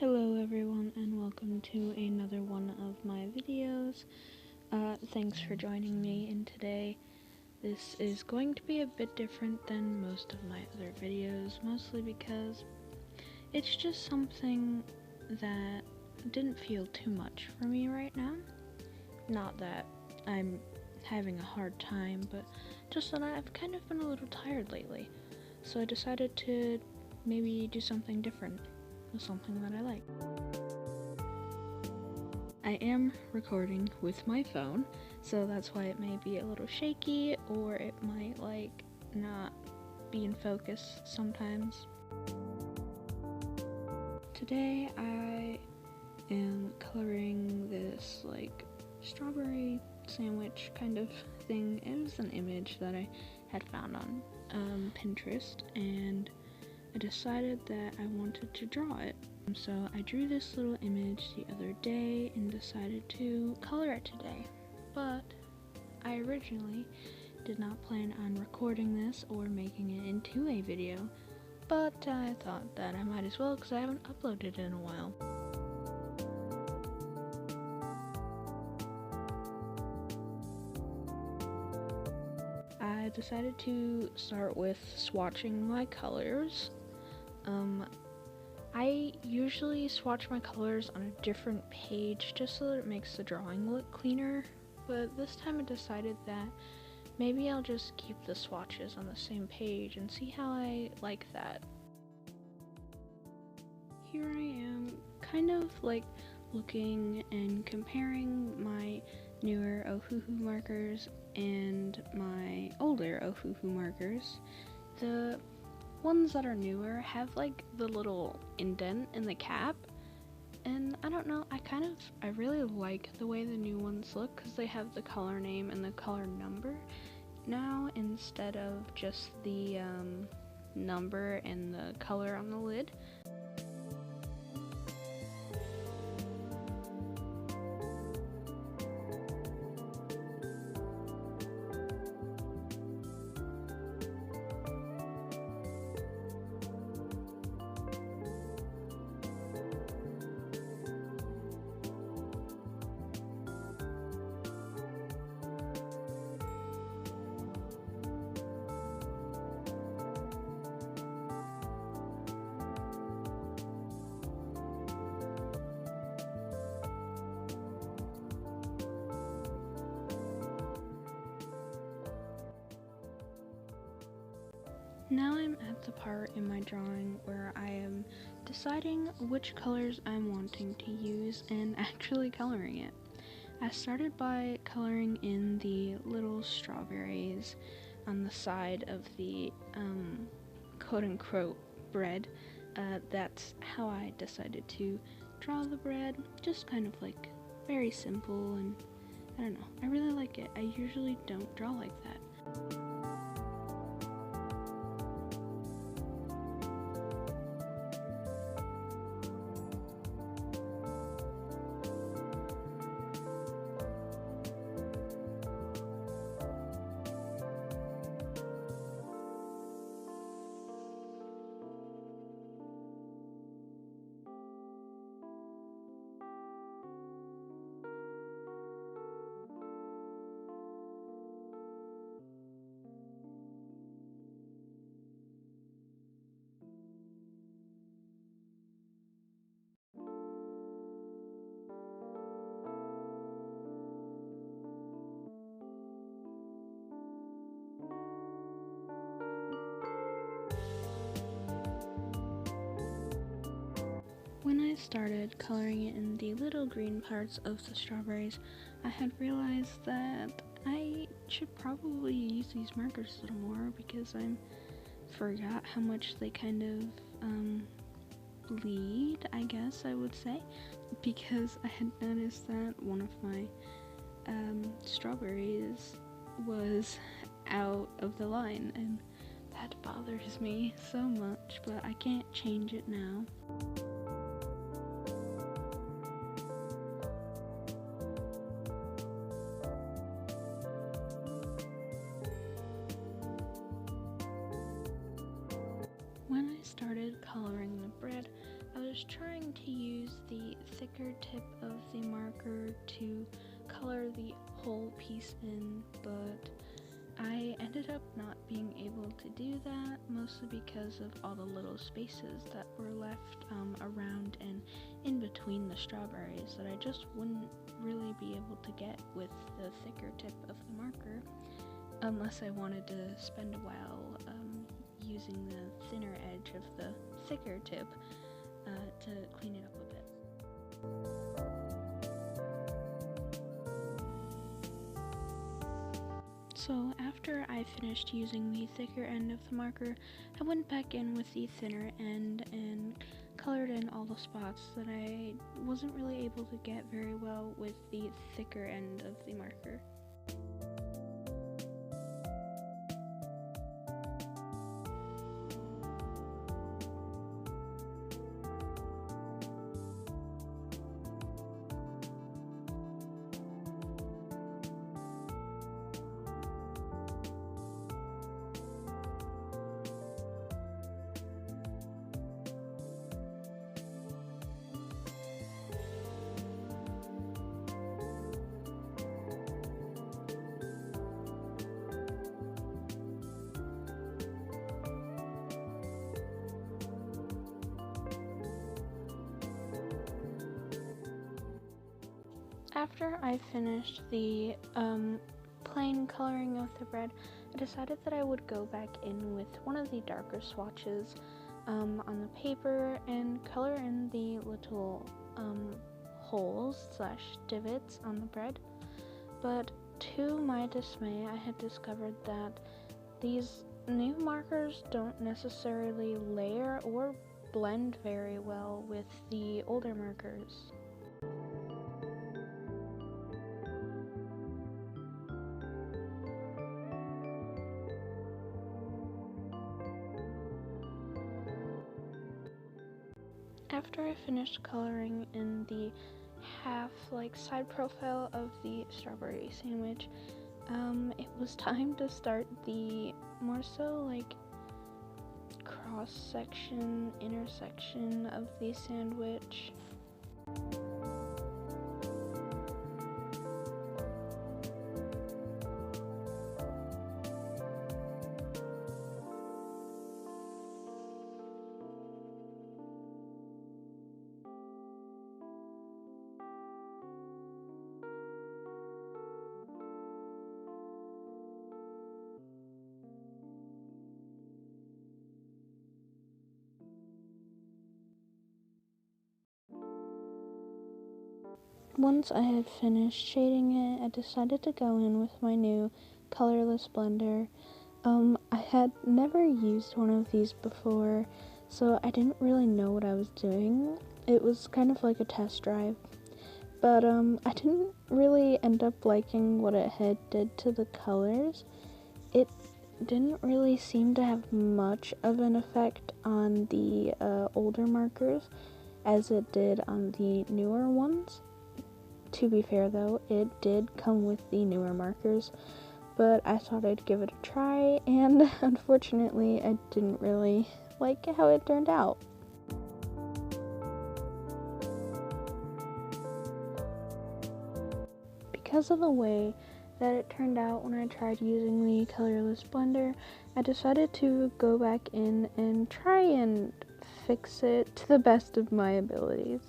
Hello everyone and welcome to another one of my videos. Thanks for joining me, and today this is going to be a bit different than most of my other videos, mostly because it's just something that didn't feel too much for me right now. Not that I'm having a hard time, but just that I've kind of been a little tired lately. So I decided to maybe do something different with something that I like. I am recording with my phone, so that's why it may be a little shaky, or it might not be in focus sometimes. Today I am coloring this strawberry sandwich kind of thing. It was an image that I had found on Pinterest, and I decided that I wanted to draw it. So I drew this little image the other day and decided to color it today. But I originally did not plan on recording this or making it into a video, but I thought that I might as well because I haven't uploaded in a while. I decided to start with swatching my colors. I usually swatch my colors on a different page just so that it makes the drawing look cleaner, but this time I decided that maybe I'll just keep the swatches on the same page and see how I like that. Here I am kind of looking and comparing my newer Ohuhu markers and my older Ohuhu markers. The ones that are newer have the little indent in the cap, and I don't know, I really like the way the new ones look because they have the color name and the color number now instead of just the number and the color on the lid. Now I'm at the part in my drawing where I am deciding which colors I'm wanting to use and actually coloring it. I started by coloring in the little strawberries on the side of the quote-unquote bread. That's how I decided to draw the bread, just kind of very simple, and I don't know, I really like it. I usually don't draw like that. When I started coloring it in the little green parts of the strawberries, I had realized that I should probably use these markers a little more because I forgot how much they kind of bleed, I guess I would say, because I had noticed that one of my strawberries was out of the line, and that bothers me so much, but I can't change it now. When I started coloring the bread, I was was trying to use the thicker tip of the marker to color the whole piece in, but I ended up not being able to do that, mostly because of all the little spaces that were left around and in between the strawberries that I just wouldn't really be able to get with the thicker tip of the marker, unless I wanted to spend a while using the thinner edge of the thicker tip to clean it up a bit. So after I finished using the thicker end of the marker, I went back in with the thinner end and colored in all the spots that I wasn't really able to get very well with the thicker end of the marker. After I finished the plain coloring of the bread, I decided that I would go back in with one of the darker swatches on the paper and color in the little holes / divots on the bread. But to my dismay, I had discovered that these new markers don't necessarily layer or blend very well with the older markers. After I finished coloring in the half side profile of the strawberry sandwich, it was time to start the more so cross section, intersection of the sandwich. Once I had finished shading it, I decided to go in with my new colorless blender. I had never used one of these before, so I didn't really know what I was doing. It was kind of like a test drive, but I didn't really end up liking what it had did to the colors. It didn't really seem to have much of an effect on the older markers as it did on the newer ones. To be fair though, it did come with the newer markers, but I thought I'd give it a try, and unfortunately I didn't really like how it turned out. Because of the way that it turned out when I tried using the colorless blender, I decided to go back in and try and fix it to the best of my abilities.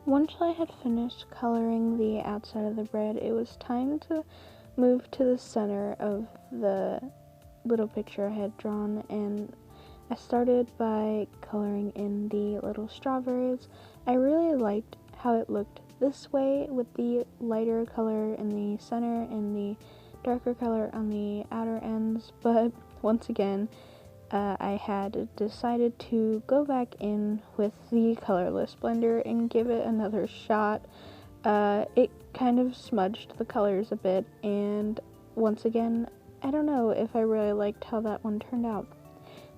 Once I had finished coloring the outside of the bread, it was time to move to the center of the little picture I had drawn, and I started by coloring in the little strawberries. I really liked how it looked this way with the lighter color in the center and the darker color on the outer ends, but once again, I had decided to go back in with the colorless blender and give it another shot. It kind of smudged the colors a bit, and once again, I don't know if I really liked how that one turned out.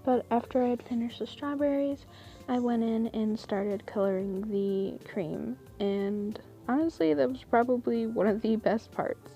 But after I had finished the strawberries, I went in and started coloring the cream, and honestly, that was probably one of the best parts.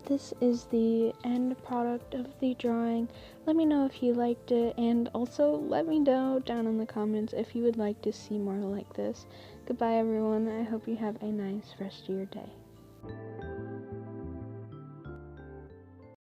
This is the end product of the drawing. Let me know if you liked it, and also let me know down in the comments if you would like to see more like this. Goodbye everyone, I hope you have a nice rest of your day.